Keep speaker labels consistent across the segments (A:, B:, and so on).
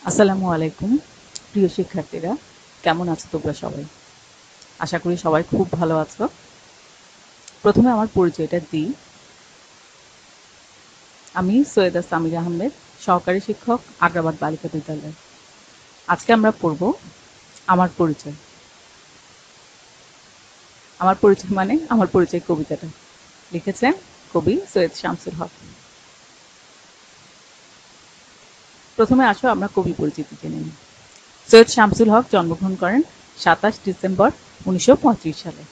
A: আসসালামু আলাইকুম প্রিয় শিক্ষার্থীরা, কেমন আছো তোমরা সবাই? আশা করি সবাই খুব ভালো আছো। প্রথমে আমার পরিচয়টা দিই। আমি সৈয়দা সামিরা আহমেদ, সহকারী শিক্ষক, আগ্রাবাদ বালিকা বিদ্যালয়। আজকে আমরা পড়ব আমার পরিচয়। আমার পরিচয় মানে আমার পরিচয় কবিতাটা লিখেছেন কবি সৈয়দ শামসুল হক। প্রথমে আসো আমরা কবি পরিচিতি জেনে নিই। সৈয়দ শামসুল হক জন্মগ্রহণ করেন 27 ডিসেম্বর 1935 সালে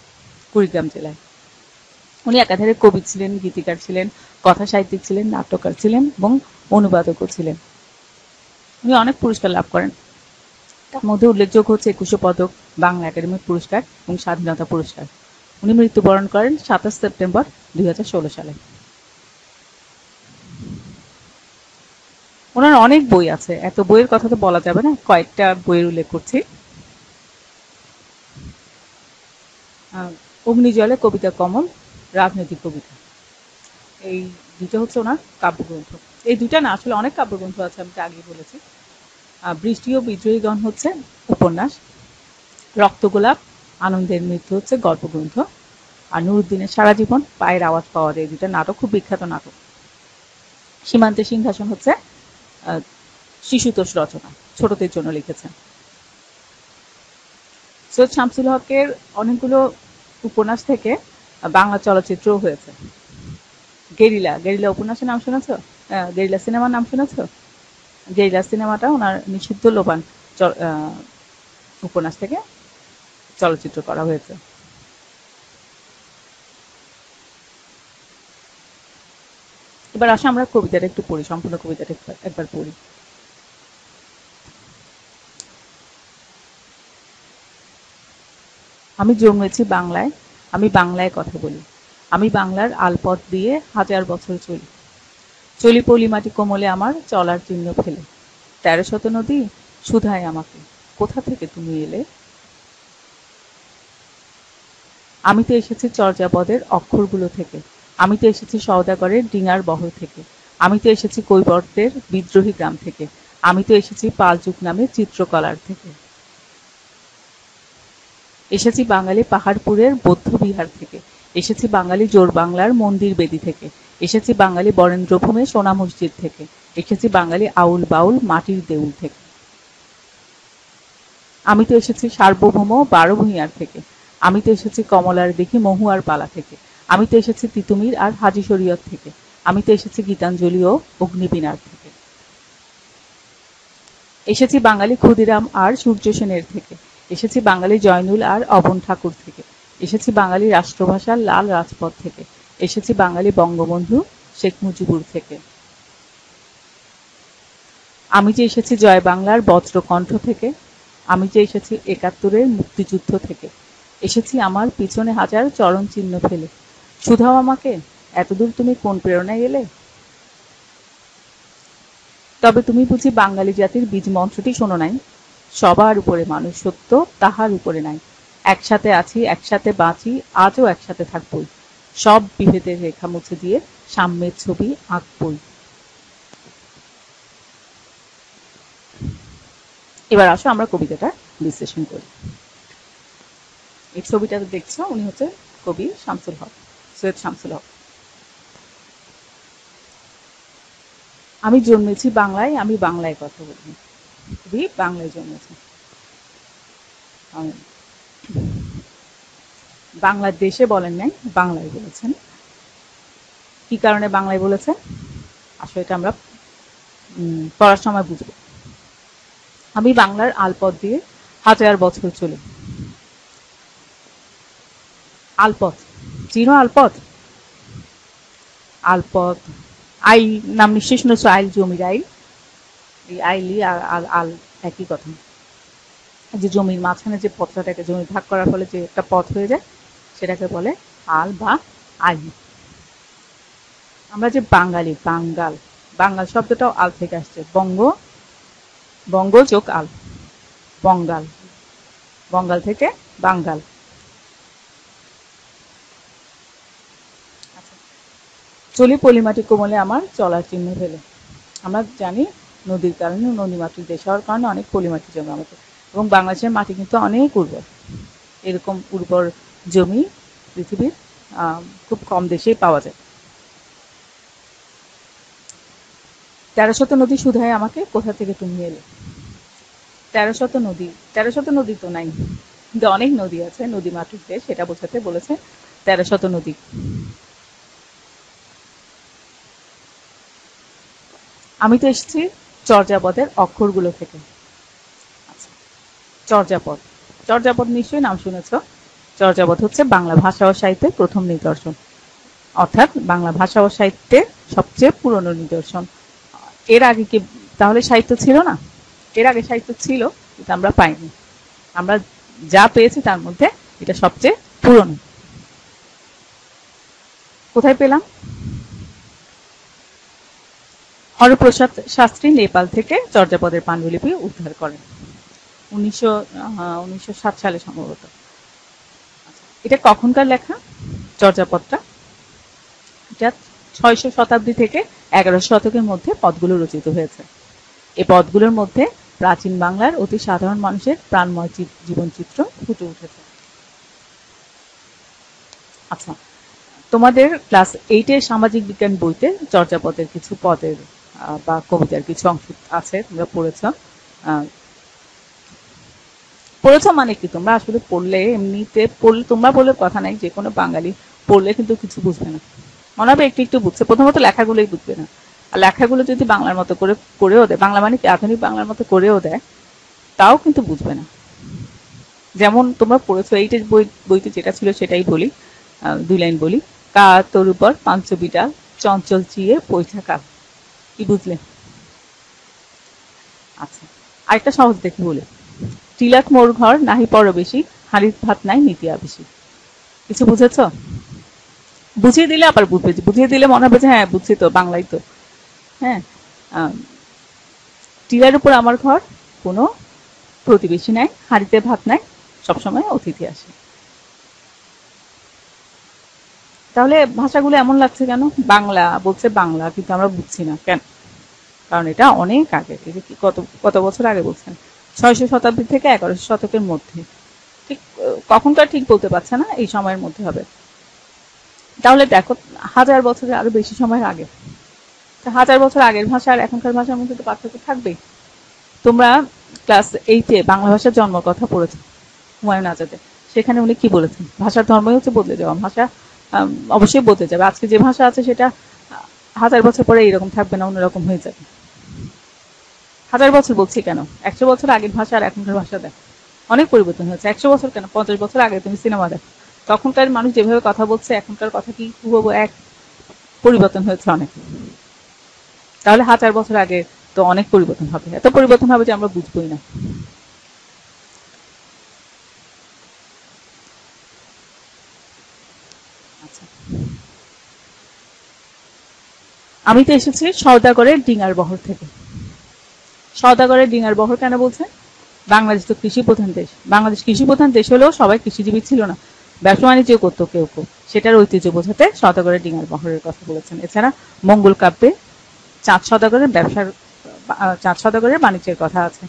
A: কুড়িগ্রাম জেলায়। উনি একাধারে কবি ছিলেন, গীতিকার ছিলেন, কথা সাহিত্যিক ছিলেন, নাট্যকার ছিলেন এবং অনুবাদকও ছিলেন। উনি অনেক পুরস্কার লাভ করেন। তার মধ্যে উল্লেখযোগ্য হচ্ছে ২১শে পদক, বাংলা একাডেমি পুরস্কার এবং স্বাধীনতা পুরস্কার। উনি মৃত্যুবরণ করেন ২৭ সেপ্টেম্বর ২০১৬ সালে। ওনার অনেক বই আছে, এত বইয়ের কথা তো বলা যাবে না, কয়েকটা বইয়ের উল্লেখ করছি। অগ্নিজলে, কবিতা কমল, রাজনৈতিক কবিতা, এই দুটো হচ্ছে ওনার কাব্যগ্রন্থ। এই দুটা না, আসলে অনেক কাব্যগ্রন্থ আছে, আমি তো আগেই বলেছি। বৃষ্টি ও বিদ্রোহীগণ হচ্ছে উপন্যাস, রক্তগোলাপ, আনন্দের মৃত্যু হচ্ছে গল্পগ্রন্থ, আর নুরুদ্দিনের সারা জীবন, পায়ের আওয়াজ পাওয়া যায়, দুটা নাটক খুব বিখ্যাত নাটক। সীমান্তের সিংহাসন হচ্ছে শিশুতোষ রচনা, ছোটদের জন্য লিখেছেন। সৈয়দ শামসুল হকের অনেকগুলো উপন্যাস থেকে বাংলা চলচ্চিত্রও হয়েছে। গেরিলা, গেরিলা উপন্যাসের নাম শুনেছ? গেরিলা সিনেমার নাম শুনেছ? গেরিলা সিনেমাটা ওনার নিষিদ্ধ লোবান উপন্যাস থেকে চলচ্চিত্র করা হয়েছে। এবার আসো আমরা কবিতাটা একটু পড়ি, সম্পূর্ণ কবিতাটা একবার পড়ি। আমি জন্মেছি বাংলায়, আমি বাংলায় কথা বলি, আমি বাংলার আলপথ দিয়ে হাজার বছর চলি, চলি পলি মাটি কোমলে আমার চলার চিহ্ন ফেলে, ১৩০০ নদী শুধায় আমাকে, কোথা থেকে তুমি এলে? আমি তো এসেছি চর্যাপদের অক্ষরগুলো থেকে, আমি তো এসেছি সওদাগরের ডিঙার বহর থেকে, আমি তো এসেছি কৈবর্তের বিদ্রোহী গ্রাম থেকে, আমি তো এসেছি পালযুগ নামে চিত্রকলার থেকে, এসেছি বাঙালি পাহাড়পুরের বৌদ্ধবিহার থেকে, এসেছি বাঙালি জোড়বাংলার মন্দির বেদি থেকে, এসেছি বাঙালি বরেন্দ্রভূমে সোনা মসজিদ থেকে, এসেছি বাঙালি আউল বাউল মাটির দেউল থেকে, আমি তো এসেছি সার্বভৌম বারোভূঁইয়ার থেকে, আমি তো এসেছি কমলার দিঘি মহুয়ার পালা থেকে, আমি তো এসেছি তিতুমির আর হাজি শরীয়ত থেকে, আমি তো এসেছি গীতাঞ্জলি ও অগ্নিবীণার থেকে, এসেছি বাঙালি ক্ষুদিরাম আর সূর্য সেনের থেকে, এসেছি বাঙালি জয়নুল আর অবন ঠাকুর থেকে, এসেছি বাঙালি রাষ্ট্রভাষা লাল রাজপথ থেকে, এসেছি বাঙালি বঙ্গবন্ধু শেখ মুজিবুর থেকে, আমি যে এসেছি জয় বাংলার বজ্রকণ্ঠ থেকে, আমি যে এসেছি ৭১-এর মুক্তিযুদ্ধ থেকে, এসেছি আমার পিছনে হাজার চরণ চিহ্ন ফেলে, শুধাও আমাকে এতদূর তুমি কোন প্রেরণায় এলে? তবে তুমি বুঝি বাঙালি জাতির বীজ মন্ত্রটি শোনো নাই? সবার উপরে মানুষ সত্য, তাহার উপরে নাই। একসাথে আছি, একসাথে বাঁচি, আজও একসাথে থাকবই। সব বিভেদের রেখা মুছে দিয়ে সাম্যের ছবি আঁকবই। এবার আসো আমরা কবিতাটা বিশ্লেষণ করি। এই ছবিটাতে দেখছো, উনি হচ্ছে কবি শামসুল হক, সৈয়দ শামসুল হক। আমি জন্মেছি বাংলায়, আমি বাংলায় কথা বলি। কবি বাংলায় জন্মেছে। বাংলাদেশে বলেন নাই, বাংলায় বলেছেন। কি কারণে বাংলায় বলেছেন আসলে এটা আমরা পড়ার সময় বুঝবো। আমি বাংলার আলপথ দিয়ে হাজার বছর চলি। আলপথ, চিনো আলপথ? আলপথ, আইল নাম নিশ্চয় শুনেছো, আইল জমির আইল। এই আইলি আর আল আল একই কথা। যে জমির মাঝখানে যে পথটাকে, জমি ভাগ করার ফলে যে একটা পথ হয়ে যায়, সেটাকে বলে আল বা আইল। আমরা যে বাঙালি, বাঙ্গাল, বাঙ্গাল শব্দটাও আল থেকে আসছে। বঙ্গ, বঙ্গ যোগ আল, বঙ্গাল, বঙ্গাল থেকে বাঙ্গাল। চলি পলিমাটি কোমলে আমার চলার চিহ্ন ফেলে। আমরা জানি নদীর কারণে, নদীমাতৃক দেশ হওয়ার কারণে অনেক পলিমাটি জমে আমাদের, এবং বাংলাদেশের মাটি কিন্তু অনেক উর্বর। এরকম উর্বর জমি পৃথিবীর খুব কম দেশেই পাওয়া যায়। 1300 নদী শুধায় আমাকে, কোথা থেকে তুমি এলে? 1300 নদী, 1300 নদী তো নাই, কিন্তু অনেক নদী আছে, নদীমাতৃক দেশ, সেটা বোঝাতে বলেছে 1300 নদী। আমি তো এসেছি চর্যাপদের অক্ষরগুলো থেকে। আচ্ছা, চর্যাপদ, চর্যাপদ নিশ্চয়ই নাম শুনেছ। চর্যাপদ হচ্ছে বাংলা ভাষা ও সাহিত্যের প্রথম নিদর্শন, অর্থাৎ বাংলা ভাষা ও সাহিত্যের সবচেয়ে পুরনো নিদর্শন। এর আগে কি তাহলে সাহিত্য ছিল না? এর আগে সাহিত্য ছিল, কিন্তু আমরা পাইনি। আমরা যা পেয়েছি তার মধ্যে এটা সবচেয়ে পুরনো। কোথায় পেলাম? হরপ্রসাদ শাস্ত্রী নেপাল থেকে চর্যাপদের পাণ্ডুলিপি উদ্ধার করেন 1907 সালে সম্ভবত। এটা কখনকার লেখা চর্যাপদটা? এটা 600 শতাব্দী থেকে 11 শতকের মধ্যে পদগুলো রচিত হয়েছে। এই পদগুলোর মধ্যে প্রাচীন বাংলার অতি সাধারণ মানুষের প্রাণময় জীবনচিত্র ফুটে উঠেছে। আচ্ছা, তোমাদের ক্লাস 8-এর সামাজিক বিজ্ঞান বইতে চর্যাপদের কিছু পদের বা কবিতার কিছু অংশ আছে, তোমরা পড়েছ। মানে কি, তোমরা আসলে পড়লে, এমনিতে পড়লে, তোমরা বলে কথা নাই, যে কোনো বাঙালি পড়লে কিন্তু কিছু বুঝবে না, মনে হবে একটু একটু বুঝছে, প্রথমত লেখাগুলোই বুঝবে না। আর লেখাগুলো যদি বাংলার মতো করে করেও দেয়, বাংলা মানে কি আধুনিক বাংলার মতো করেও দেয়, তাও কিন্তু বুঝবে না। যেমন তোমরা পড়েছো 8-এর বইতে যেটা ছিল সেটাই বলি, 2 লাইন বলি। কা তোর উপর পাঞ্চবিটাল, চঞ্চল চিয়ে পৈঠা কাল। কি বুঝলে? আচ্ছা, আরেকটা সহজ দেখে বলি। টিলাত মোর ঘর নাহি পর বেশি, হাড়ির ভাত নাই নিতিয়া বেশি। কিছু বুঝেছ? বুঝিয়ে দিলে আবার বুঝবে, বুঝিয়ে দিলে মনে হবে যে হ্যাঁ বুঝছি তো, বাংলাই তো। হ্যাঁ, টিলার উপর আমার ঘর, কোনো প্রতিবেশী নাই, হাড়িতে ভাত নাই, সবসময় অতিথি আসে। তাহলে ভাষাগুলো এমন লাগছে কেন? বাংলা বলছে বাংলা, কিন্তু আমরা বুঝছি না কেন? কারণ এটা অনেক আগে, কত কত বছর আগে বলছেন, 600 শতাব্দী থেকে 1100 শতকের মধ্যে। ঠিক কখনকার ঠিক বলতে পারছে না, এই সময়ের মধ্যে হবে। তাহলে দেখো, 1000 বছরের আরো বেশি সময়ের আগে। 1000 বছর আগের ভাষা আর এখনকার ভাষার মধ্যে তো পার্থক্য থাকবেই। তোমরা ক্লাস 8-এ বাংলা ভাষার জন্ম কথা পড়েছো হুমায়ুন আজাদে, সেখানে উনি কি বলেছেন? ভাষার ধর্মই হচ্ছে বদলে যাওয়া। ভাষা অবশ্যই বদলে যাবে, আজকে যে ভাষা আছে সেটা 1000 বছর পরে এইরকম থাকবে না, অন্যরকম হয়ে যাবে। 1000 বছর বলছি কেন, 100 বছর আগের ভাষা আর এখনকার ভাষা দেখ, অনেক পরিবর্তন হয়েছে। 100 বছর কেন, 50 বছর আগে তুমি সিনেমা দেখো, তখনকার মানুষ যেভাবে কথা বলছে, এখনকার কথা কি হুবহু এক? পরিবর্তন হয়েছে অনেক। তাহলে 1000 বছর আগে তো অনেক পরিবর্তন হবে, এত পরিবর্তন হবে যে আমরা বুঝবোই না। আচ্ছা, আমি তো এসেছি সওদাগরের ডিঙার বহর থেকে। সওদাগরের ডিঙার বহর কেন বলছে? বাংলাদেশ তো কৃষি প্রধান দেশ, বাংলাদেশ কৃষি প্রধান দেশ হলেও সবাই কৃষিজীবী ছিল না, ব্যবসা বাণিজ্য করতো কেউ কেউ, সেটার ঐতিহ্য বোঝাতে সওদাগরের ডিঙার বহরের কথা বলেছেন। এছাড়া মঙ্গল কাব্যে চাঁদ সওদাগরের চাঁদ সওদাগরের বাণিজ্যের কথা আছে।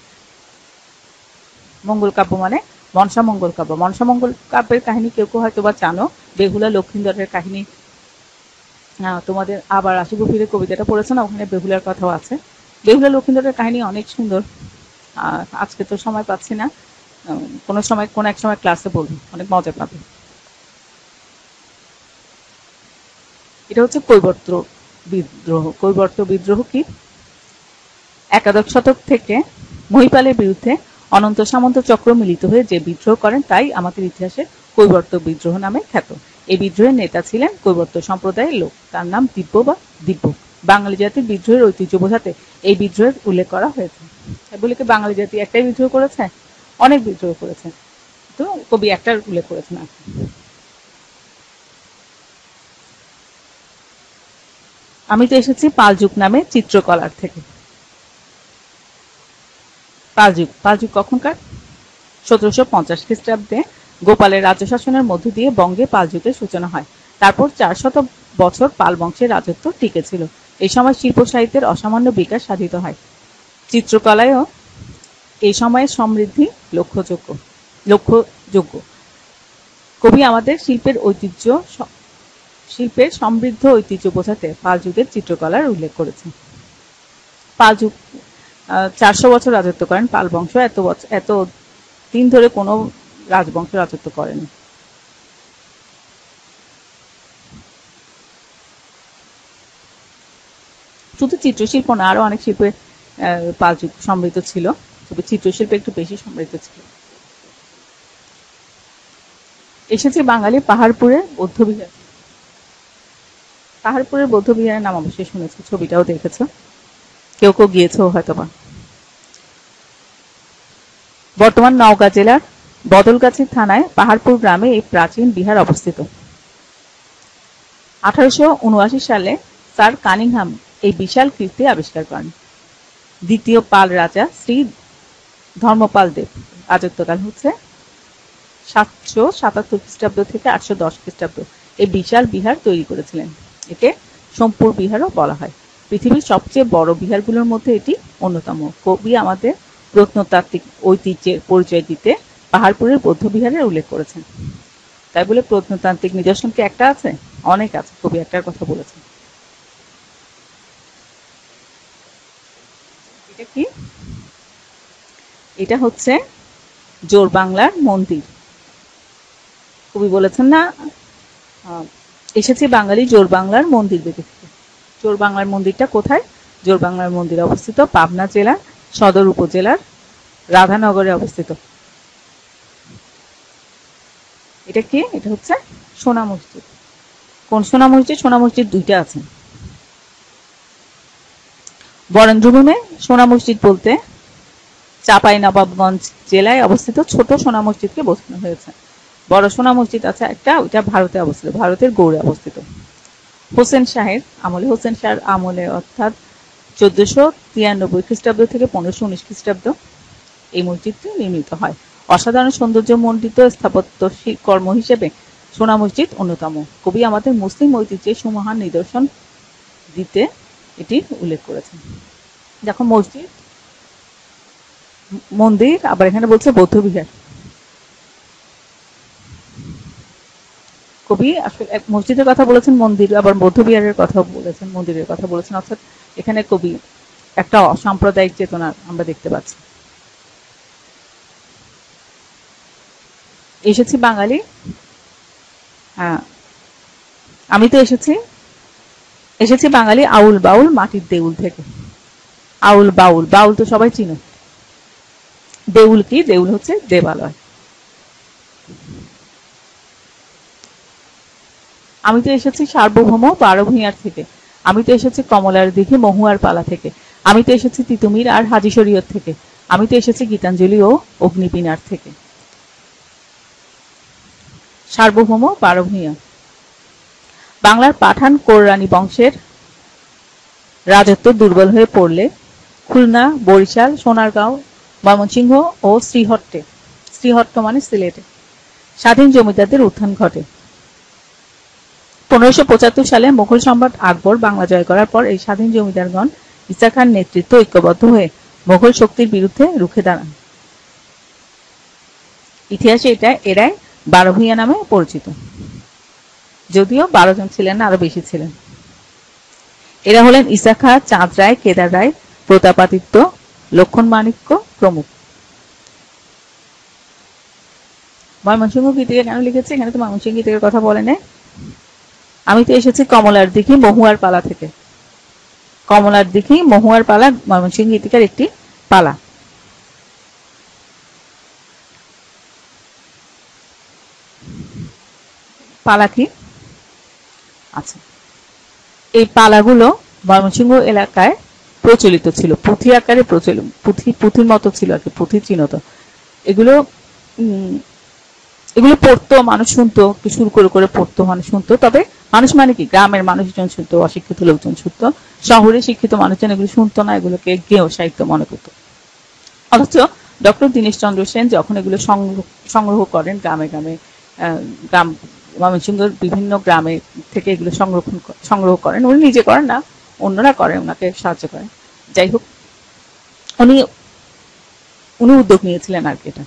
A: মঙ্গল কাব্য মানে মনসা মঙ্গল কাব্য। মনসা মঙ্গল কাব্যের কাহিনী কেউ কেউ হয়তো বা জানো, বেহুলা লক্ষিন্দরের কাহিনী। তোমাদের আবার আসিব ফিরে কবিতাটা পড়েছো না, ওখানে বেহুলার কথাও আছে। বেহুলা লক্ষিন্দরের কাহিনী অনেক সুন্দর। আজকে তো সময় পাচ্ছি না, কোন এক সময় ক্লাসে বলবো, অনেক মজা পাবে। এটা হচ্ছে কৈবর্ত বিদ্রোহ। কৈবর্ত বিদ্রোহ কি? একাদশ শতক থেকে মহিপালের বিরুদ্ধে অনন্ত সামন্ত চক্র মিলিত হয়ে যে বিদ্রোহ করেন তাই আমাদের ইতিহাসে কৈবর্ত বিদ্রোহ নামে খ্যাত। এই বিদ্রোহের নেতা ছিলেন কৈবর্ত সম্প্রদায়ের লোক, তার নাম দিব্য বা দিব্য। বাঙালি জাতির বিদ্রোহের ঐতিহ্য বোঝাতে এই বিদ্রোহের উল্লেখ করা হয়েছে। বলে কি বাঙালি জাতি একটাই বিদ্রোহ করেছে? অনেক বিদ্রোহ করেছে, তো কবি একটার উল্লেখ করেছেন। আমি তো এসেছি পালযুগ নামে চিত্রকলার থেকে। পালযুগ কখনকার? 1750 খ্রিস্টাব্দে গোপালের রাজ্য শাসনের মধ্য দিয়ে বঙ্গে পালযুগের সূচনা হয়। তারপর 400 বছর পাল বংশের রাজত্ব টিকে ছিল। এই সময় শিল্প সাহিত্যের অসামান্য বিকাশ সাধিত হয়। চিত্রকলায়ও এই সময়ের সমৃদ্ধি লক্ষ্যযোগ্য। কবি আমাদের শিল্পের সমৃদ্ধ ঐতিহ্য বোঝাতে পাল যুগের চিত্রকলার উল্লেখ করেছেন। পাল যুগ 400 বছর রাজত্ব করেন পাল বংশ। এত দিন ধরে কোনো রাজবংশ রাজত্ব করেনি। শুধু চিত্রশিল্প না, আরো অনেক শিল্পে পাল যুগ সমৃদ্ধ ছিল, তবে চিত্রশিল্পে একটু বেশি সমৃদ্ধ ছিল। এসেছে বাঙালি পাহাড়পুরের বৌদ্ধবিহার। পাহাড়পুরের বৌদ্ধবিহারের নাম অবশ্যই শুনেছো, ছবিটাও দেখেছো, কেউ কেউ গিয়েছো হয়তোবা। বর্তমান নওগাঁ জেলার বদলগাছি থানায় পাহাড়পুর গ্রামে এই প্রাচীন বিহার অবস্থিত। 1879 সালে স্যার কানিংহাম এই বিশাল কীর্তি আবিষ্কার করেন। দ্বিতীয় পাল রাজা শ্রী ধর্মপাল দেব রাজত্বকাল হচ্ছে 777 খ্রিস্টাব্দ থেকে 810 খ্রিস্টাব্দ। এই বিশাল বিহার তৈরি করেছিলেন। একে সোমপুর বিহারও বলা হয়। পৃথিবীর সবচেয়ে বড় বিহারগুলোর মধ্যে এটি অন্যতম। কবি আমাদের প্রত্নতাত্ত্বিক ঐতিহ্যের পরিচয় দিতে পাহাড়পুরের বৌদ্ধ বিহারের উল্লেখ করেছেন। তাই বলে প্রত্নতান্ত্রিক নিদর্শন কি একটা আছে? অনেক আছে। কবি একটার কথা বলেছেন। এটা কি? এটা হচ্ছে জোরবাংলার মন্দির। কবি বলেছেন না, এসেছে বাঙালি জোরবাংলার মন্দির দেখতে। জোরবাংলার মন্দিরটা কোথায়? জোরবাংলার মন্দির অবস্থিত পাবনা জেলার সদর উপজেলার রাধানগরে অবস্থিত। এটা কি? এটা হচ্ছে সোনা মসজিদ। কোন সোনা মসজিদ? সোনা মসজিদ দুইটা আছে। বরেন্দ্রভূমে সোনা মসজিদ বলতে চাঁপাইনবাবগঞ্জ জেলায় অবস্থিত ছোট সোনা মসজিদকে বোঝানো হয়েছে। বড় সোনা মসজিদ আছে একটা, ওইটা ভারতে অবস্থিত, ভারতের গৌড়ে অবস্থিত। হোসেন শাহের আমলে অর্থাৎ 1493 খ্রিস্টাব্দ থেকে 1519 খ্রিস্টাব্দ এই মসজিদটি নির্মিত হয়। অসাধারণ সৌন্দর্য মণ্ডিত স্থাপত্য কর্ম হিসেবে সোনা মসজিদ অন্যতম। কবি আমাদের মুসলিম ঐতিহ্যের সুমহান নিদর্শন দিতে এটি উল্লেখ করেছেন। দেখো, মসজিদ, মন্দির, আবার এখানে বলছে বৌদ্ধ বিহার। কবি আসলে এক মসজিদের কথা বলেছেন, মন্দির আবার বৌদ্ধ বিহারের কথা বলেছেন, মন্দিরের কথা বলেছেন। অর্থাৎ এখানে কবি একটা অসাম্প্রদায়িক চেতনা আমরা দেখতে পাচ্ছি। এসেছি বাঙালি, আমি তো এসেছি বাঙালি আউল বাউল মাটির দেউল থেকে। আউল বাউল, বাউল তো সবাই চিনো। দেউল কি? দেউল হচ্ছে দেবালয়। আমি তো এসেছি সার্বভৌম বারোভূঁইয়ার থেকে। আমি তো এসেছি কমলার দিঘি মহুয়ার পালা থেকে। আমি তো এসেছি তিতুমির আর হাজি শরীয়ত থেকে। আমি তো এসেছি গীতাঞ্জলি ও অগ্নিপিনার থেকে। সার্বভৌম বারোভূঁইয়া। বাংলার পাঠান কোররানী বংশের রাজত্ব দুর্বল হয়ে পড়লে খুলনা, বরিশাল, সোনারগাঁও, ময়মনসিংহ ও শ্রীহট্ট মানে সিলেটে স্বাধীন জমিদারদের উত্থান ঘটে। 1575 সালে মুঘল সম্রাট আকবর বাংলা জয় করার পর এই স্বাধীন জমিদারগণ ঈসা খান নেতৃত্ব ঐক্যবদ্ধ হয়ে মুঘল শক্তির বিরুদ্ধে রুখে দাঁড়ান। ইতিহাসে এরাই বারোভূঁইয়া নামে পরিচিত। যদিও 12 জন ছিলেন না, আরো বেশি ছিলেন। এরা হলেন ঈসা খাঁ, চাঁদ রায়, কেদার রায়, প্রতাপাদিত্য, লক্ষণ মাণিক্য প্রমুখ। ময়মনসিংহ গীতিকা কেন লিখেছে? এখানে তো ময়মনসিংহ গীতিকার কথা বলে নেই। আমি তো এসেছি কমলার দিঘি মহুয়ার পালা থেকে। কমলার দিঘি মহুয়ার পালা ময়মনসিংহ গীতিকার একটি পালা। পালা কি? আচ্ছা, এই পালাগুলো ময়মনসিংহ এলাকায় প্রচলিত ছিল, পুঁথি আকারে প্রচলিত, পুঁথির মতো ছিল আর কি, পুঁথি চিনত। এগুলো পড়তো, মানুষ শুনতো, সুর করে করে পড়তো, মানুষ শুনতো। তবে মানুষ মানে কি? গ্রামের মানুষজন শুনতো, অশিক্ষিত লোকজন শুনতো। শহরে শিক্ষিত মানুষজন এগুলো শুনতো না, এগুলোকে গেয় সাহিত্য মনে করতো। অথচ ডক্টর দীনেশচন্দ্র সেন যখন এগুলো সংগ্রহ করেন গ্রামে গ্রামে, ময়মনসিংহের বিভিন্ন গ্রামে থেকে এগুলো সংগ্রহ করেন। উনি নিজে করেন না, অন্যরা করেন, ওনাকে সাহায্য করেন। যাই হোক, উনি উনি উদ্যোগ নিয়েছিলেন আর কি। এটা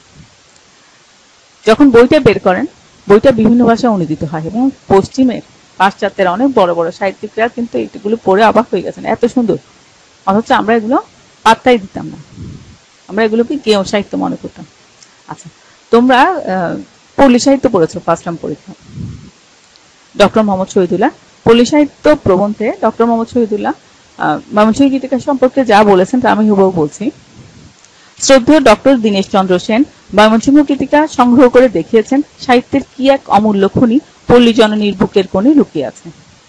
A: যখন বইটা বের করেন, বইটা বিভিন্ন ভাষায় অনুদিত হয় এবং পশ্চিমের পাশ্চাত্যের অনেক বড় বড় সাহিত্যিকরা কিন্তু এগুলো পড়ে অবাক হয়ে গেছেন, এত সুন্দর। অথচ আমরা এগুলো পাত্তাই দিতাম না, আমরা এগুলোকে গেও সাহিত্য মনে করতাম। আচ্ছা, তোমরা পল্লী সাহিত্য পড়েছো ফার্স্ট টার্ম পরীক্ষা। ডক্টর মোহাম্মদ শহীদুল্লাহ পল্লী সাহিত্য প্রবন্ধে ডক্টর মোহাম্মদ শহীদুল্লাহ ময়মনসিংহ গীতিকা সম্পর্কে যা বলেছেন তা আমি হুবহু বলছি। শ্রদ্ধেয় ডক্টর দীনেশ চন্দ্র সেন ময়মনসিংহ গীতিকা সংগ্রহ করে দেখিয়েছেন সাহিত্যের কি এক অমূল্য খনি পল্লী জননীর বুকের কোণে লুকিয়ে আছে।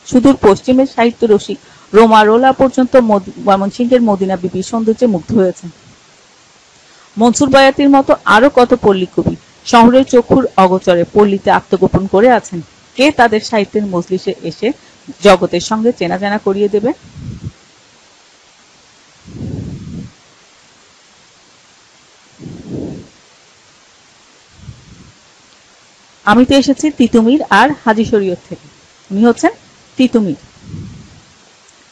A: সুদূর পশ্চিমের সাহিত্য রসিক রোমা রোলা পর্যন্ত ময়মনসিংহের মদিনা বিবির সৌন্দর্যে মুগ্ধ হয়েছে। মনসুর বয়াতির মতো আরো কত পল্লী কবি শহরের চক্ষুর অগোচরে পল্লীতে আত্মগোপন করে আছেন। কে তাদের সাহিত্যের মজলিসে এসে জগতের সঙ্গে চেনা জানা করিয়ে দেবে? আমি তো এসেছি তিতুমির আর হাজী শরীয়ত থেকে। উনি হচ্ছেন তিতুমির।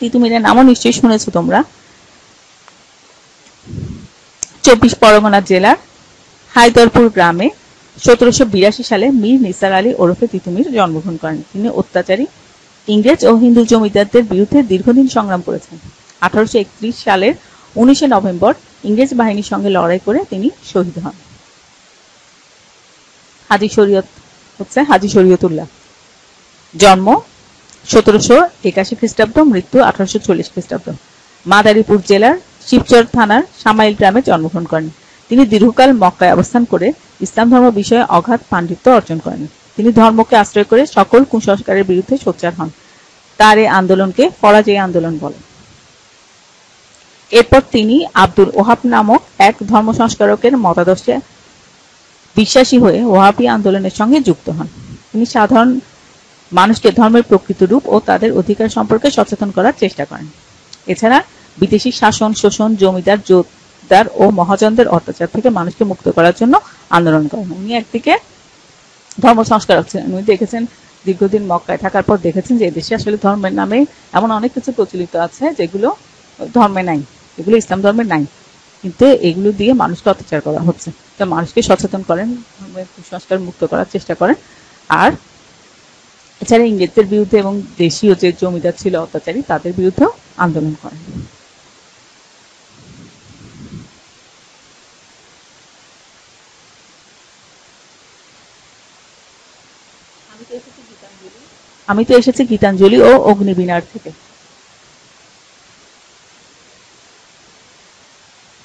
A: তিতুমিরের নামও নিশ্চয়ই শুনেছো তোমরা। 24 পরগনা জেলার হায়দরপুর গ্রামে 1782 সালে মীর নিসার আলী ওরফে তিতুমির জন্মগ্রহণ করেন। তিনি অত্যাচারী ইংরেজ ও হিন্দু জমিদারদের বিরুদ্ধে দীর্ঘদিন সংগ্রাম করেছেন। 1831 সালের 19 নভেম্বর ইংরেজ বাহিনীর সঙ্গে লড়াই করে তিনি শহীদ হন। হাজী শরীয়ত হচ্ছে হাজী শরীয়তুল্লাহ। জন্ম 1781 খ্রিস্টাব্দ, মৃত্যু 1840 খ্রিস্টাব্দ। মাদারীপুর জেলার শিবচর থানার সামাইল গ্রামে জন্মগ্রহণ করেন। তিনি দীর্ঘকাল মক্কায় অবস্থান করে ইসলাম ধর্ম বিষয়ে অগাধ পাণ্ডিত্য অর্জন করেন। তিনি ধর্মকে আশ্রয় করে সকল কুসংস্কারের বিরুদ্ধে সোচ্চার হন। তার এই আন্দোলনকে ফরাজি আন্দোলন বলে। এরপর তিনি আব্দুল ওহাব নামক এক ধর্ম সংস্কারকের মতাদর্শে বিশ্বাসী হয়ে ওহাবী আন্দোলনের সঙ্গে যুক্ত হন। তিনি সাধারণ মানুষকে ধর্মের প্রকৃত রূপ ও তাদের অধিকার সম্পর্কে সচেতন করার চেষ্টা করেন। এছাড়া বিদেশি শাসন, শোষণ, জমিদার, জোতদার ও মহাজনদের অত্যাচার থেকে মানুষকে মুক্ত করার জন্য আন্দোলন করেন। উনি একদিকে ধর্ম সংস্কারক ছিলেন। উনি দেখেছেন, দীর্ঘদিন মক্কায় থাকার পর দেখেছেন যে এদেশে আসলে ধর্মের নামে এমন অনেক কিছু প্রচলিত আছে যেগুলো ধর্মে নাই, এগুলো ইসলাম ধর্মে নাই, কিন্তু এগুলো দিয়ে মানুষকে অত্যাচার করা হচ্ছে। তো মানুষকে সচেতন করেন, ধর্মের কুসংস্কার মুক্ত করার চেষ্টা করেন। আর এছাড়া ইংরেজদের বিরুদ্ধে এবং দেশীয় যে জমিদার ছিল অত্যাচারী তাদের বিরুদ্ধেও আন্দোলন করেন। আমি তো এসেছি গীতাঞ্জলি ও অগ্নিবীণার থেকে।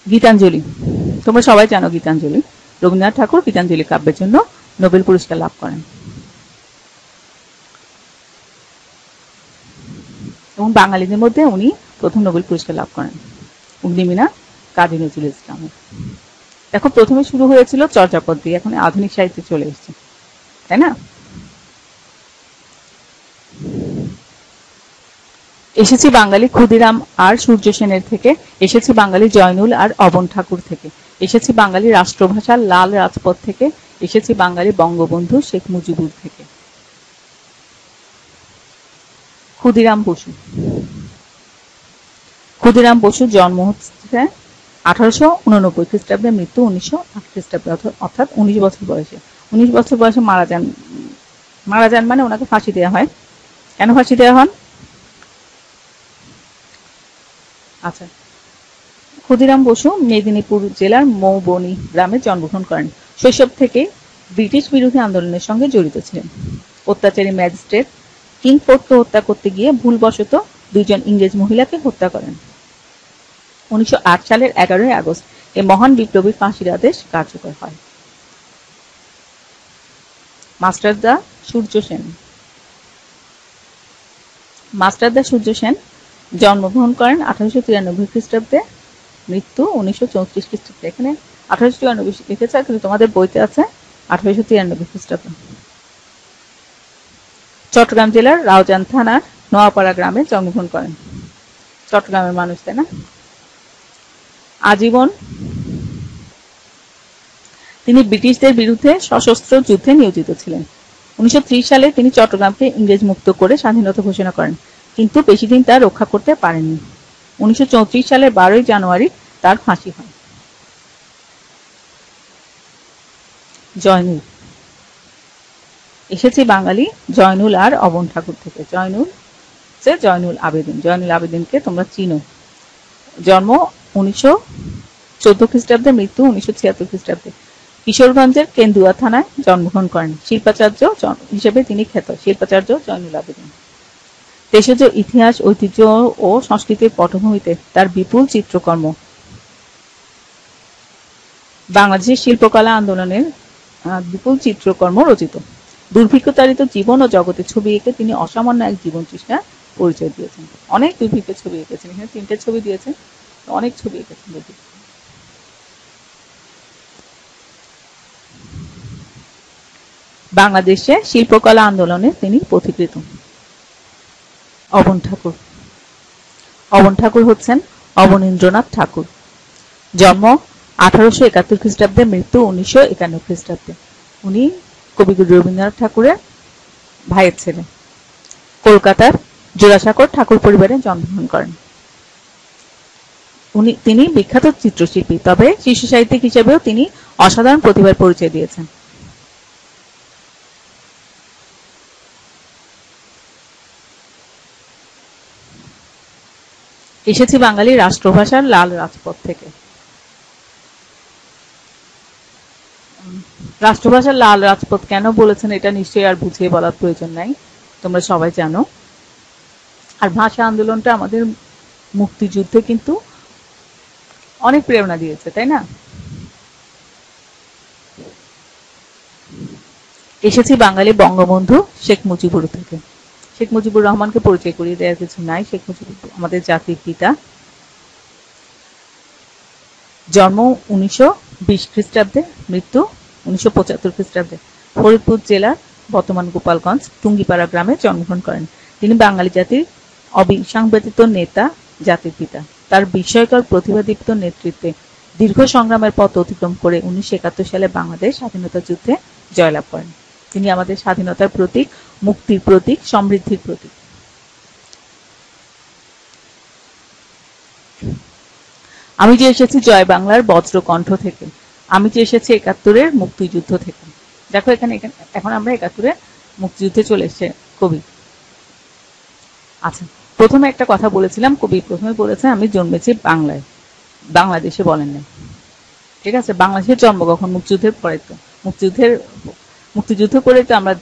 A: গীতাঞ্জলি তোমরা সবাই জানো। গীতাঞ্জলি রবীন্দ্রনাথ ঠাকুর গীতাঞ্জলি কাব্যের জন্য নোবেল পুরস্কার লাভ করেন এবং বাঙালিদের মধ্যে উনি প্রথম নোবেল পুরস্কার লাভ করেন। অগ্নিবীণা কাজী নজরুল ইসলামের। দেখো, প্রথমে শুরু হয়েছিল চর্যাপদ দিয়ে, এখন আধুনিক সাহিত্যে চলে এসেছে, তাই না? এসেছি বাঙালি ক্ষুদিরাম আর সূর্য সেনের থেকে, এসেছি বাঙালি জয়নুল আর অবন ঠাকুর থেকে, এসেছি বাঙালি রাষ্ট্রভাষা লাল রাজপথ থেকে, এসেছি বাঙালি বঙ্গবন্ধু শেখ মুজিবুর থেকে। ক্ষুদিরাম বসু। ক্ষুদিরাম বসুর জন্ম হচ্ছে 1889 খ্রিস্টাব্দে, মৃত্যু 1908 খ্রিস্টাব্দে, অর্থাৎ 19 বছর বয়সে। 19 বছর বয়সে মারা যান। মারা যান মানে ওনাকে ফাঁসি দেওয়া হয়। কেন ফাঁসি দেওয়া হন? আচ্ছা, ক্ষুদিরাম বসু মেদিনীপুর জেলার মৌবনী গ্রামে জন্মগ্রহণ করেন। শৈশব থেকে ব্রিটিশ বিরোধী আন্দোলনের সঙ্গে জড়িত ছিলেন। অত্যাচারী ম্যাজিস্ট্রেট কিংফোর্ডকে হত্যা করতে গিয়ে ভুলবশত 2 জন ইংরেজ মহিলাকে হত্যা করেন। 1908 সালের 11 আগস্ট এই মহান বিপ্লবীর ফাঁসির আদেশ কার্যকর হয়। মাস্টারদা সূর্য সেন। মাস্টারদা সূর্য সেন জন্মগ্রহণ করেন 1893 খ্রিস্টাব্দে, মৃত্যু 1934 খ্রিস্টাব্দে। এখানে 1894 লিখেছে, কিন্তু তোমাদের বইতে আছে 1893 খ্রিস্টাব্দ। চট্টগ্রাম জেলার রাউজান থানার নোয়াপাড়া গ্রামে জন্মগ্রহণ করেন। চট্টগ্রামের মানুষ, তাই না? আজীবন তিনি ব্রিটিশদের বিরুদ্ধে সশস্ত্র যুদ্ধে নিয়োজিত ছিলেন। 1930 সালে তিনি চট্টগ্রামকে ইংরেজ মুক্ত করে স্বাধীনতা ঘোষণা করেন, কিন্তু বেশি দিন তা রক্ষা করতে পারেননি। 1934 সালের 12 জানুয়ারি তার ফাঁসি হয়। জয়নুল এসেছে বাঙালি জয়নুল আর অবন ঠাকুর থেকে। জয়নুল আবেদিন। জয়নুল আবেদিনকে তোমরা চিনো। জন্ম 1914 খ্রিস্টাব্দে, মৃত্যু 1976 খ্রিস্টাব্দে। কিশোরগঞ্জের কেন্দুয়া থানায় জন্মগ্রহণ করেন। শিল্পাচার্য হিসেবে তিনি খ্যাত। শিল্পাচার্য জয়নুল আবেদিন। দেশজ ইতিহাস, ঐতিহ্য ও সংস্কৃতির পটভূমিতে তার বিপুল চিত্রকর্ম বাংলাদেশের শিল্পকলা আন্দোলনের বিপুল চিত্রকর্ম রচিত। দুর্ভিক্ষতাড়িত জীবন ও জগতের ছবি এঁকে তিনি অসামান্য এক জীবন তৃষ্ণার পরিচয় দিয়েছেন। অনেক দুর্ভিক্ষের ছবি এঁকেছেন। এখানে 3টে ছবি দিয়েছেন, অনেক ছবি এঁকেছেন। বাংলাদেশে শিল্পকলা আন্দোলনে তিনি পথিকৃত। অবন ঠাকুর। অবন ঠাকুর হচ্ছেন অবনীন্দ্রনাথ ঠাকুর। জন্ম 1871 খ্রিস্টাব্দে, মৃত্যু 1951 খ্রিস্টাব্দে। উনি কবিগুরু রবীন্দ্রনাথ ঠাকুরের ভাইয়ের ছেলে। কলকাতার জোড়াসাঁকোর ঠাকুর পরিবারে জন্মগ্রহণ করেন। তিনি বিখ্যাত চিত্রশিল্পী, তবে শিশু সাহিত্যিক হিসেবেও তিনি অসাধারণ প্রতিভার পরিচয় দিয়েছেন। এসেছি বাঙালি রাষ্ট্রভাষার লাল রাজপথ থেকে। রাষ্ট্রভাষার লাল রাজপথ কেন বলেছেন এটা নিশ্চয়ই আর বুঝিয়ে বলার প্রয়োজন নাই, তোমরা সবাই জানো। আর ভাষা আন্দোলনটা আমাদের মুক্তিযুদ্ধে কিন্তু অনেক প্রেরণা দিয়েছে, তাই না? এসেছি বাঙালি বঙ্গবন্ধু শেখ মুজিবুর থেকে। শেখ মুজিবুর রহমানকে পরিচয় করিয়ে দেওয়ার কিছু নাই। শেখ মুজিবুর আমাদের জাতির পিতা। জন্ম 1920 খ্রিস্টাব্দে, মৃত্যু 1975 খ্রিস্টাব্দে। ফরিদপুর জেলার বর্তমান গোপালগঞ্জ টুঙ্গিপাড়া গ্রামে জন্মগ্রহণ করেন। তিনি বাঙালি জাতির অবিসংবাদিত নেতা, জাতির পিতা। তার বিস্ময়কর প্রতিভাদীপ্ত নেতৃত্বে দীর্ঘ সংগ্রামের পথ অতিক্রম করে 1971 সালে বাংলাদেশ স্বাধীনতা যুদ্ধে জয়লাভ করেন। তিনি আমাদের স্বাধীনতার প্রতীক, মুক্তির প্রতীক, সমৃদ্ধির প্রতীক। আমি যে এসেছি জয় বাংলার বজ্রকণ্ঠ থেকে। আমি যে এসেছি 71-এর মুক্তিযুদ্ধ থেকে। দেখো এখানে এখন আমরা 71-এর মুক্তিযুদ্ধে চলে এসেছে কবি। আচ্ছা, প্রথমে একটা কথা বলেছিলাম, কবি প্রথমে বলেছে আমি জন্মেছি বাংলায়, বাংলাদেশে বলেন না। ঠিক আছে, বাংলাদেশের জন্ম কখন? মুক্তিযুদ্ধের পরে। তো মুক্তিযুদ্ধ করে তো আমরা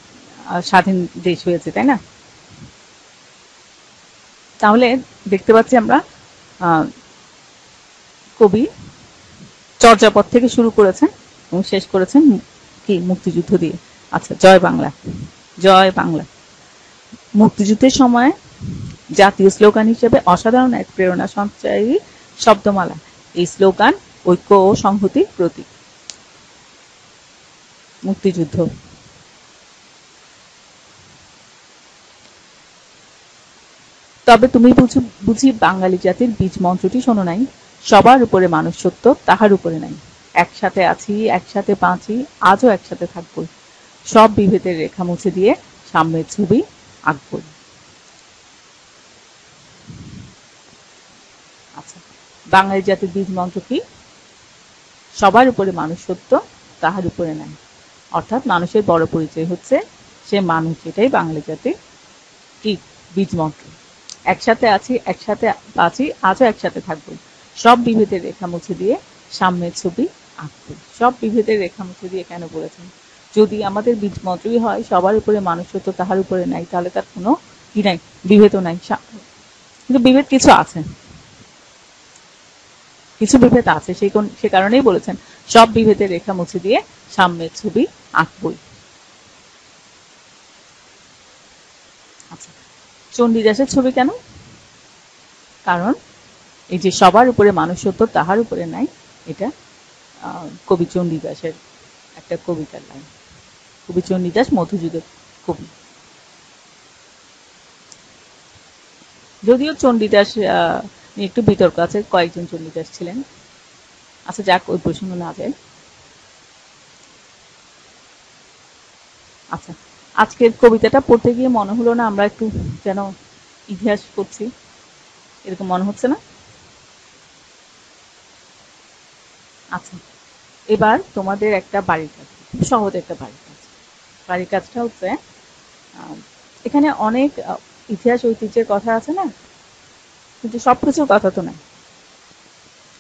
A: স্বাধীন দেশ হয়েছে, তাই না? তাহলে দেখতে পাচ্ছি আমরা কবি চর্যাপদ থেকে শুরু করেছেন এবং শেষ করেছেন কি? মুক্তিযুদ্ধ দিয়ে। আচ্ছা, জয় বাংলা। জয় বাংলা মুক্তিযুদ্ধের সময় জাতীয় স্লোগান হিসেবে অসাধারণ এক প্রেরণা সঞ্চারী শব্দমালা। এই স্লোগান ঐক্য ও সংহতির প্রতীক। মুক্তিযুদ্ধ। তবে তুমি বুঝি বাঙালি জাতির বীজ মন্ত্রটি শোনো নাই? সবার উপরে মানুষ সত্য, তাহার উপরে নাই। একসাথে আছি, একসাথে বাঁচি, আজও একসাথে থাকবই। সব বিভেদের রেখা মুছে দিয়ে সামনের ছবি আঁকবই। আচ্ছা, বাঙালি জাতির বীজ মন্ত্র কি? সবার উপরে মানুষ সত্য, তাহার উপরে নাই। অর্থাৎ মানুষের বড় পরিচয় হচ্ছে সে মানুষ। এটাই বাঙালি জাতির কি বীজ মন্ত্র। একসাথে আছি, একসাথে বাঁচি, আজও একসাথে থাকবো। সব বিভেদের রেখা মুছে দিয়ে সামনের ছবি আঁকবো। সব বিভেদের রেখা মুছে দিয়ে কেন বলেছেন? যদি আমাদের বীজ মন্ত্রই হয় সবার উপরে মানুষ সত্য, তাহার উপরে নাই, তাহলে তার কোনো কি নাই, বিভেদও নাই। কিন্তু বিভেদ কিছু আছে, কিছু বিভেদ আছে, সে কারণেই বলেছেন সব বিভেদের রেখা মুছে দিয়ে সামনের ছবি আঁকবই। আচ্ছা, চণ্ডীদাসের ছবি কেন? কারণ এই যে সবার উপরে মানুষ সত্য, তাহার উপরে নাই, এটা কবি চণ্ডীদাসের একটা কবিতার লাইন। কবি চণ্ডীদাস মধ্যযুগের কবি। যদিও চণ্ডীদাস নিয়ে একটু বিতর্ক আছে, কয়েকজন চণ্ডীদাস ছিলেন। আচ্ছা, যাক, ওই প্রসঙ্গ না যায়। আচ্ছা, আজকের কবিতাটা পড়তে গিয়ে মনে হলো না আমরা একটু যেন ইতিহাস করছি, এরকম মনে হচ্ছে না? আচ্ছা, এবার তোমাদের একটা বাড়ির কাজ, খুব সহজ একটা বাড়ির কাজ। বাড়ির কাজটা হচ্ছে এখানে অনেক ইতিহাস ঐতিহ্যের কথা আছে না, কিন্তু সবকিছুর কথা তো নাই।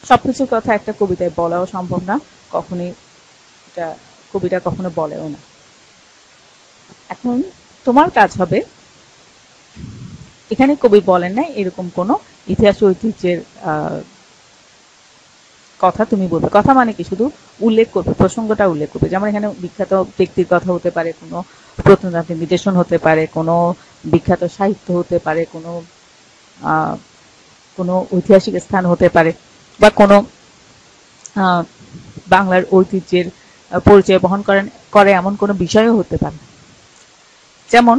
A: সবকিছুর কথা একটা কবিতায় বলাও সম্ভব না, কখনোই এটা কবিতা কখনো বলেও না। এখন তোমার কাজ হবে, এখানে কবি বলেন না এরকম কোনো ইতিহাস ঐতিহ্যের কথা তুমি বলবে। কথা মানে কি, শুধু উল্লেখ করবে, প্রসঙ্গটা উল্লেখ করবে। যেমন এখানে বিখ্যাত ব্যক্তির কথা হতে পারে, কোনো প্রত্নতাত্ত্বিক নিদর্শন হতে পারে, কোনো বিখ্যাত সাহিত্য হতে পারে, কোনো ঐতিহাসিক স্থান হতে পারে, বা কোনো বাংলার ঐতিহ্যের পরিচয় বহন করে এমন কোনো বিষয়ও হতে পারে। যেমন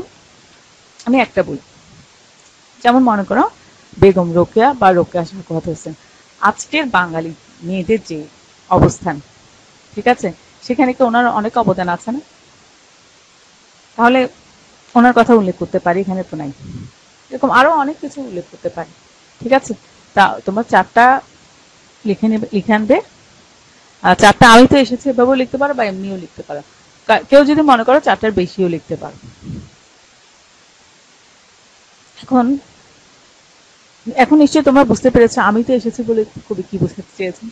A: আমি একটা বই, যেমন মনে করো বেগম রোকেয়া বা রোকেয়া সাখাওয়াত হোসেন, আজকের বাঙালি মেয়েদের যে অবস্থান, ঠিক আছে, সেখানে কি ওনার অনেক অবদান আছে না? তাহলে ওনার কথা উল্লেখ করতে পারি, এখানে তো নাই। এরকম আরো অনেক কিছু উল্লেখ করতে পারি, ঠিক আছে। তা তোমার চারটা লিখে আনবে। চারটা আমি তো এসেছে এভাবেও লিখতে পারো বা এমনিও লিখতে পারো। কেউ যদি মনে করো চারটার বেশিও লিখতে পারো। এখন এখন নিশ্চয়ই তোমরা বুঝতে পেরেছো আমি তো এসেছি বলে কবি কি বুঝাতে চেয়েছেন।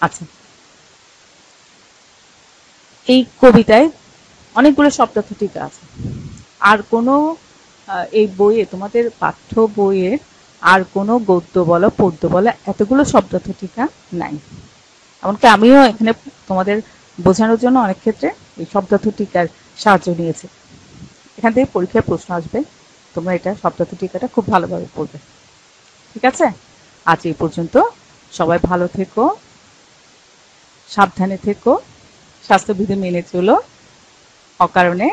A: আচ্ছা, এই কবিতায় অনেকগুলো শব্দার্থ টিকা আছে। আর কোনো এই বইয়ে, তোমাদের পাঠ্য বইয়ে আর কোনো গদ্য বলো পদ্য বলো এতগুলো শব্দার্থ টিকা নাই। এমনকি আমিও এখানে তোমাদের বোঝানোর জন্য অনেক ক্ষেত্রে এই শব্দার্থ টিকার সাহায্য নিয়েছি। এখান থেকে পরীক্ষায় প্রশ্ন আসবে, তোমরা এটা শব্দার্থ টিকাটা খুব ভালোভাবে পড়বে, ঠিক আছে। আজ এই পর্যন্ত। সবাই ভালো থেকো, সাবধানে থেকো, স্বাস্থ্যবিধি মেনে চলো, অকারণে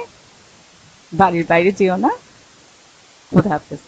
A: বাড়ির বাইরে যেও না। খোদা হাফেজ।